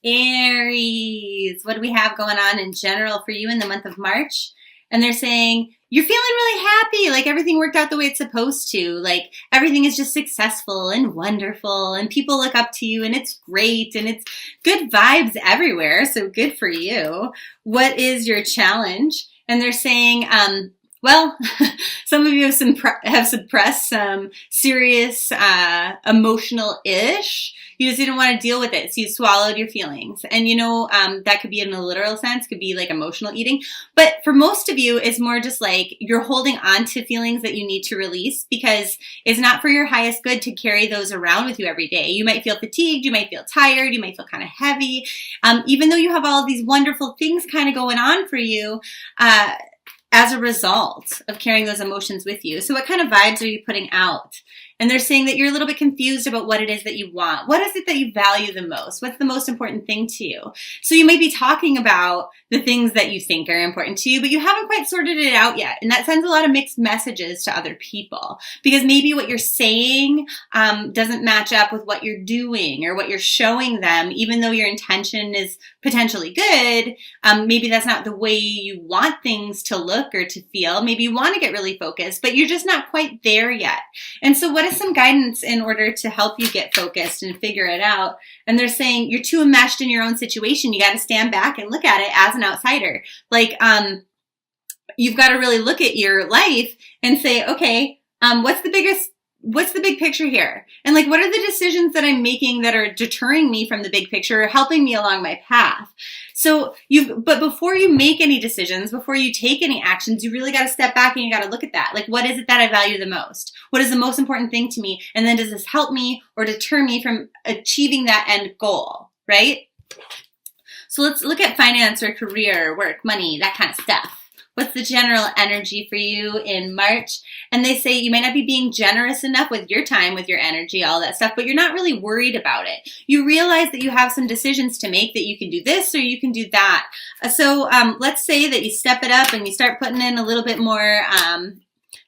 Aries, what do we have going on in general for you in the month of March? And they're saying, you're feeling really happy, like everything worked out the way it's supposed to, like everything is just successful and wonderful and people look up to you and it's great and it's good vibes everywhere, so good for you. What is your challenge? And they're saying, well, some of you have suppressed some serious emotional-ish. You just didn't want to deal with it, so you swallowed your feelings. And that could be in a literal sense, could be like emotional eating. But for most of you, it's more just like you're holding on to feelings that you need to release because it's not for your highest good to carry those around with you every day. You might feel fatigued, you might feel tired, you might feel kind of heavy. Even though you have all of these wonderful things kind of going on for you, as a result of carrying those emotions with you. So what kind of vibes are you putting out? And they're saying that you're a little bit confused about what it is that you want. What is it that you value the most? What's the most important thing to you? So you might be talking about the things that you think are important to you, but you haven't quite sorted it out yet. And that sends a lot of mixed messages to other people because maybe what you're saying doesn't match up with what you're doing or what you're showing them, even though your intention is potentially good. Maybe that's not the way you want things to look or to feel. Maybe you want to get really focused, but you're just not quite there yet. And so what is some guidance in order to help you get focused and figure it out? And they're saying you're too enmeshed in your own situation. You got to stand back and look at it as an outsider. Like, you've got to really look at your life and say, okay, what's the big picture here? And like, what are the decisions that I'm making that are deterring me from the big picture or helping me along my path? So but before you make any decisions, before you take any actions, you really got to step back and you got to look at that. Like, what is it that I value the most? What is the most important thing to me? And then does this help me or deter me from achieving that end goal, right? So let's look at finance or career, work, money, that kind of stuff. What's the general energy for you in March? And they say you might not be being generous enough with your time, with your energy, all that stuff, but you're not really worried about it. You realize that you have some decisions to make, that you can do this or you can do that. So let's say that you step it up and you start putting in a little bit more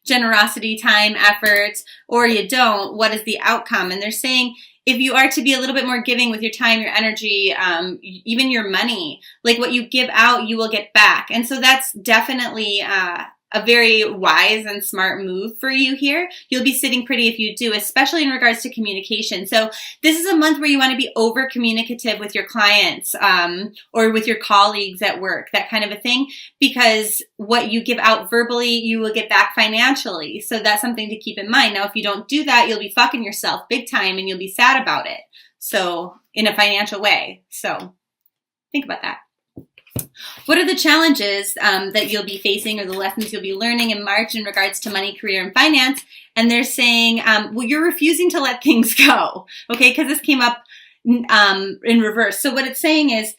generosity, time, effort, or you don't. What is the outcome? And they're saying, if you are to be a little bit more giving with your time, your energy, even your money, like what you give out, you will get back. And so that's definitely a very wise and smart move for you here. You'll be sitting pretty if you do, especially in regards to communication. So this is a month where you want to be over communicative with your clients or with your colleagues at work, that kind of a thing, because what you give out verbally, you will get back financially. So that's something to keep in mind. Now, if you don't do that, you'll be fucking yourself big time and you'll be sad about it. So in a financial way. So think about that. What are the challenges that you'll be facing or the lessons you'll be learning in March in regards to money, career, and finance? And they're saying, well, you're refusing to let things go, okay? Because this came up in reverse. So what it's saying is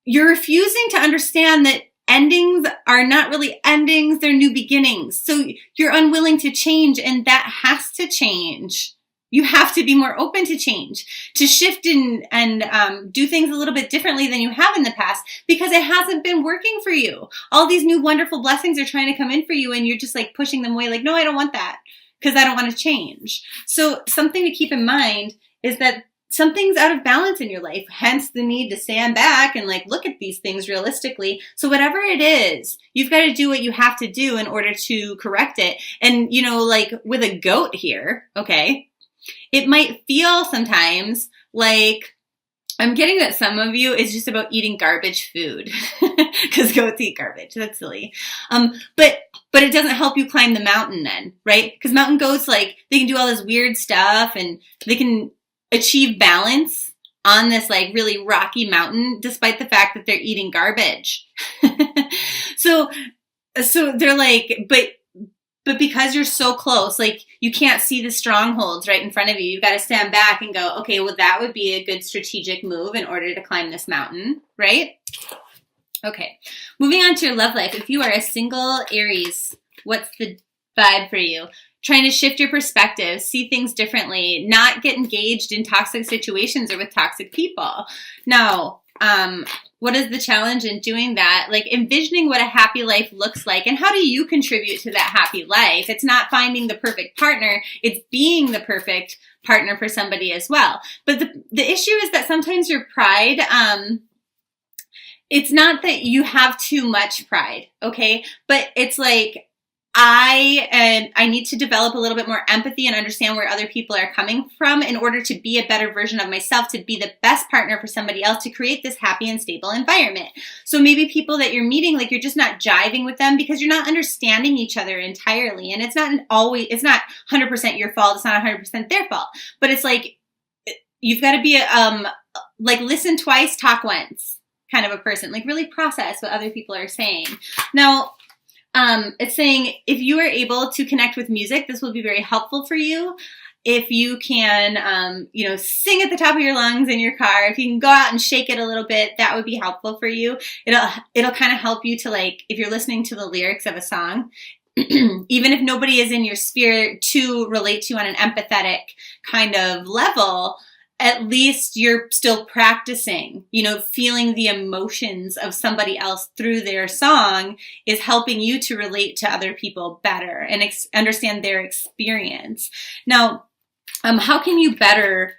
you're refusing to understand that endings are not really endings, they're new beginnings. So you're unwilling to change, and that has to change. You have to be more open to change, to shift and do things a little bit differently than you have in the past because it hasn't been working for you. All these new wonderful blessings are trying to come in for you and you're just like pushing them away like, no, I don't want that because I don't want to change. So something to keep in mind is that something's out of balance in your life, hence the need to stand back and like look at these things realistically. So whatever it is, you've got to do what you have to do in order to correct it. And, like with a goat here, okay, it might feel sometimes like I'm getting that some of you is just about eating garbage food because goats eat garbage. That's silly. But it doesn't help you climb the mountain then, right? Because mountain goats, like they can do all this weird stuff and they can achieve balance on this like really rocky mountain despite the fact that they're eating garbage. So they're like, but because you're so close, like you can't see the strongholds right in front of you. You've got to stand back and go, okay, well, that would be a good strategic move in order to climb this mountain, right? Okay, moving on to your love life. If you are a single Aries, what's the vibe for you? Trying to shift your perspective, see things differently, not get engaged in toxic situations or with toxic people. Now, what is the challenge in doing that? Like envisioning what a happy life looks like and how do you contribute to that happy life? It's not finding the perfect partner. It's being the perfect partner for somebody as well. But the issue is that sometimes your pride, it's not that you have too much pride, okay? But it's like, I need to develop a little bit more empathy and understand where other people are coming from in order to be a better version of myself, to be the best partner for somebody else, to create this happy and stable environment. So maybe people that you're meeting, like, you're just not jiving with them because you're not understanding each other entirely. And it's not 100% your fault. It's not 100% their fault. But it's like, you've got to be like, listen twice, talk once kind of a person. Like, really process what other people are saying. Now, it's saying if you are able to connect with music, this will be very helpful for you. If you can, sing at the top of your lungs in your car, if you can go out and shake it a little bit, that would be helpful for you. It'll kind of help you to, like, if you're listening to the lyrics of a song, even if nobody is in your sphere to relate to on an empathetic kind of level, at least you're still practicing, feeling the emotions of somebody else through their song is helping you to relate to other people better and understand their experience. Now, how can you better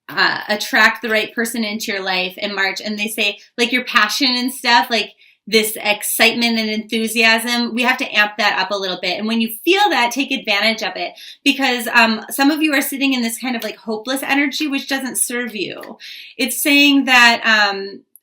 attract the right person into your life in March? And they say, like, your passion and stuff, like, this excitement and enthusiasm, we have to amp that up a little bit. And when you feel that, take advantage of it, because some of you are sitting in this kind of like hopeless energy, which doesn't serve you. It's saying that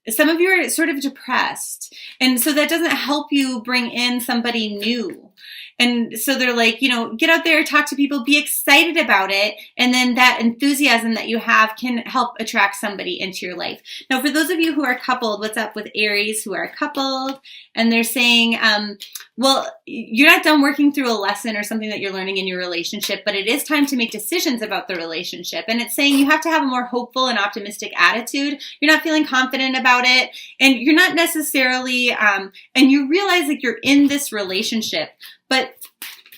some of you are sort of depressed. And so that doesn't help you bring in somebody new. And so they're like, get out there, talk to people, be excited about it. And then that enthusiasm that you have can help attract somebody into your life. Now, for those of you who are coupled, what's up with Aries who are coupled? And they're saying, well, you're not done working through a lesson or something that you're learning in your relationship, but it is time to make decisions about the relationship. And it's saying you have to have a more hopeful and optimistic attitude. You're not feeling confident about it. And you're not necessarily, and you realize like you're in this relationship, but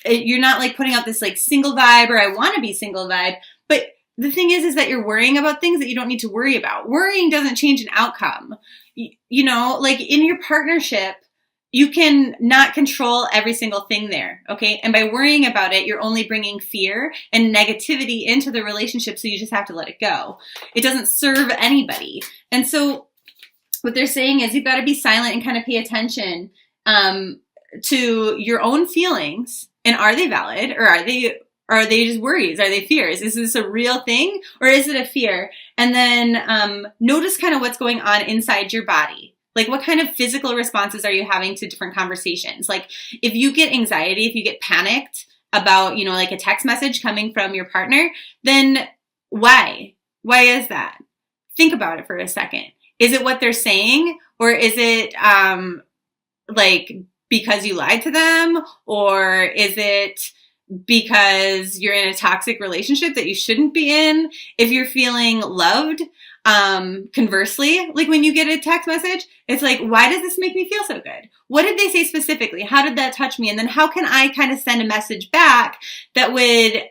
you're not like putting out this like single vibe or I want to be single vibe. But the thing is that you're worrying about things that you don't need to worry about. Worrying doesn't change an outcome. Like in your partnership, you can not control every single thing there, okay? And by worrying about it, you're only bringing fear and negativity into the relationship, so you just have to let it go. It doesn't serve anybody. And so what they're saying is you've got to be silent and kind of pay attention to your own feelings. And are they valid, or are they just worries? Are they fears? Is this a real thing, or is it a fear? And then notice kind of what's going on inside your body. Like, what kind of physical responses are you having to different conversations? Like, if you get anxiety, if you get panicked about, like a text message coming from your partner, then why? Why is that? Think about it for a second. Is it what they're saying, or is it like because you lied to them, or is it because you're in a toxic relationship that you shouldn't be in? If you're feeling loved, conversely, like when you get a text message, it's like, why does this make me feel so good? What did they say specifically? How did that touch me? And then how can I kind of send a message back that would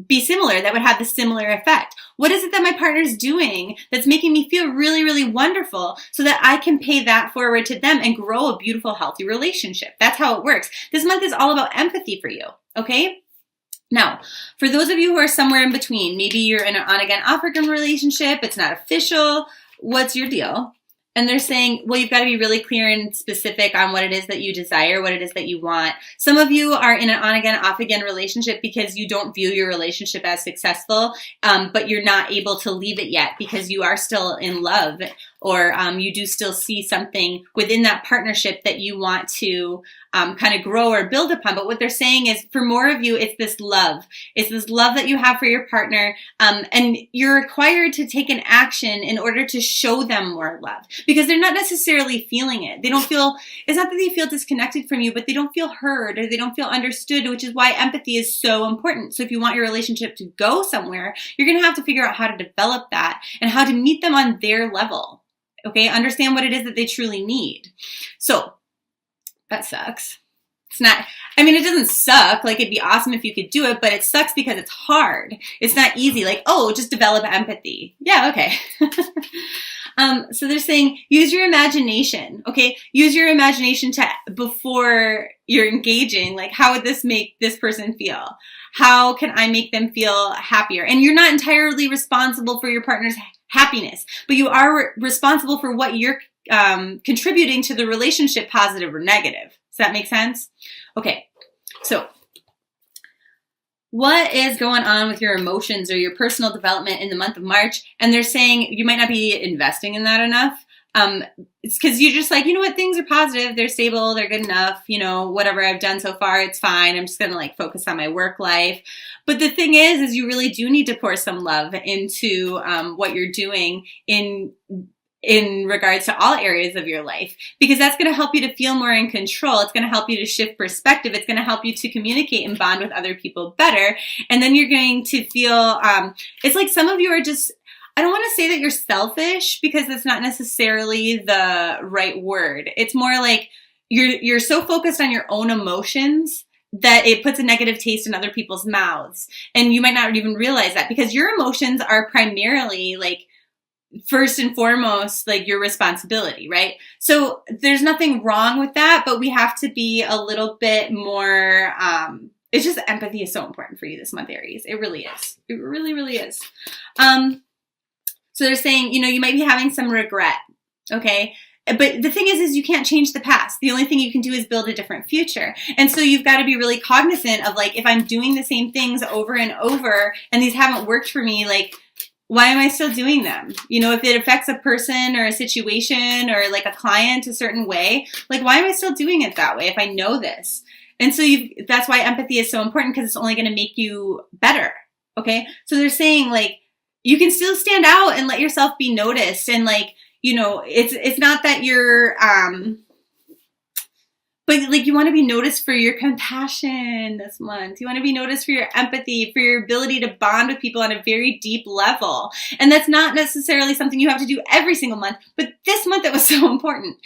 be similar, that would have the similar effect? What is it that my partner's doing that's making me feel really, really wonderful so that I can pay that forward to them and grow a beautiful, healthy relationship? That's how it works. This month is all about empathy for you, okay? Now, for those of you who are somewhere in between, maybe you're in an on-again, off-again relationship, it's not official, what's your deal? And they're saying, well, you've got to be really clear and specific on what it is that you desire, what it is that you want. Some of you are in an on-again, off-again relationship because you don't view your relationship as successful, but you're not able to leave it yet because you are still in love, or you do still see something within that partnership that you want to kind of grow or build upon. But what they're saying is, for more of you, it's this love. It's this love that you have for your partner, and you're required to take an action in order to show them more love, because they're not necessarily feeling it. They don't feel, it's not that they feel disconnected from you, but they don't feel heard or they don't feel understood, which is why empathy is so important. So if you want your relationship to go somewhere, you're going to have to figure out how to develop that and how to meet them on their level. Okay, understand what it is that they truly need. So that sucks. It's not, I mean, it doesn't suck. Like, it'd be awesome if you could do it, but it sucks because it's hard. It's not easy. Like, oh, just develop empathy. Yeah, okay. So they're saying use your imagination, okay? Use your imagination to before you're engaging, like how would this make this person feel? How can I make them feel happier? And you're not entirely responsible for your partner's happiness, but you are responsible for what you're contributing to the relationship, positive or negative. Does that make sense? Okay, so what is going on with your emotions or your personal development in the month of March? And they're saying you might not be investing in that enough. It's because you're just like, you know what, things are positive, they're stable, they're good enough, you know, whatever I've done so far, it's fine. I'm just going to like focus on my work life. But the thing is you really do need to pour some love into what you're doing in regards to all areas of your life, because that's going to help you to feel more in control. It's going to help you to shift perspective. It's going to help you to communicate and bond with other people better. And then you're going to feel, it's like some of you are just, I don't want to say that you're selfish because that's not necessarily the right word. It's more like you're so focused on your own emotions that it puts a negative taste in other people's mouths. And you might not even realize that because your emotions are primarily like, first and foremost, like your responsibility, right? So there's nothing wrong with that, but we have to be a little bit more, it's just empathy is so important for you this month, Aries. It really is. It really, really is. So they're saying, you know, you might be having some regret, okay? But the thing is you can't change the past. The only thing you can do is build a different future. And so you've got to be really cognizant of like, if I'm doing the same things over and over and these haven't worked for me, like, why am I still doing them? You know, if it affects a person or a situation or like a client a certain way, like why am I still doing it that way if I know this? And so that's why empathy is so important because it's only going to make you better. Okay. So they're saying like, you can still stand out and let yourself be noticed. And like, you know, it's not that you're, but like you want to be noticed for your compassion this month. You want to be noticed for your empathy, for your ability to bond with people on a very deep level. And that's not necessarily something you have to do every single month, but this month it was so important.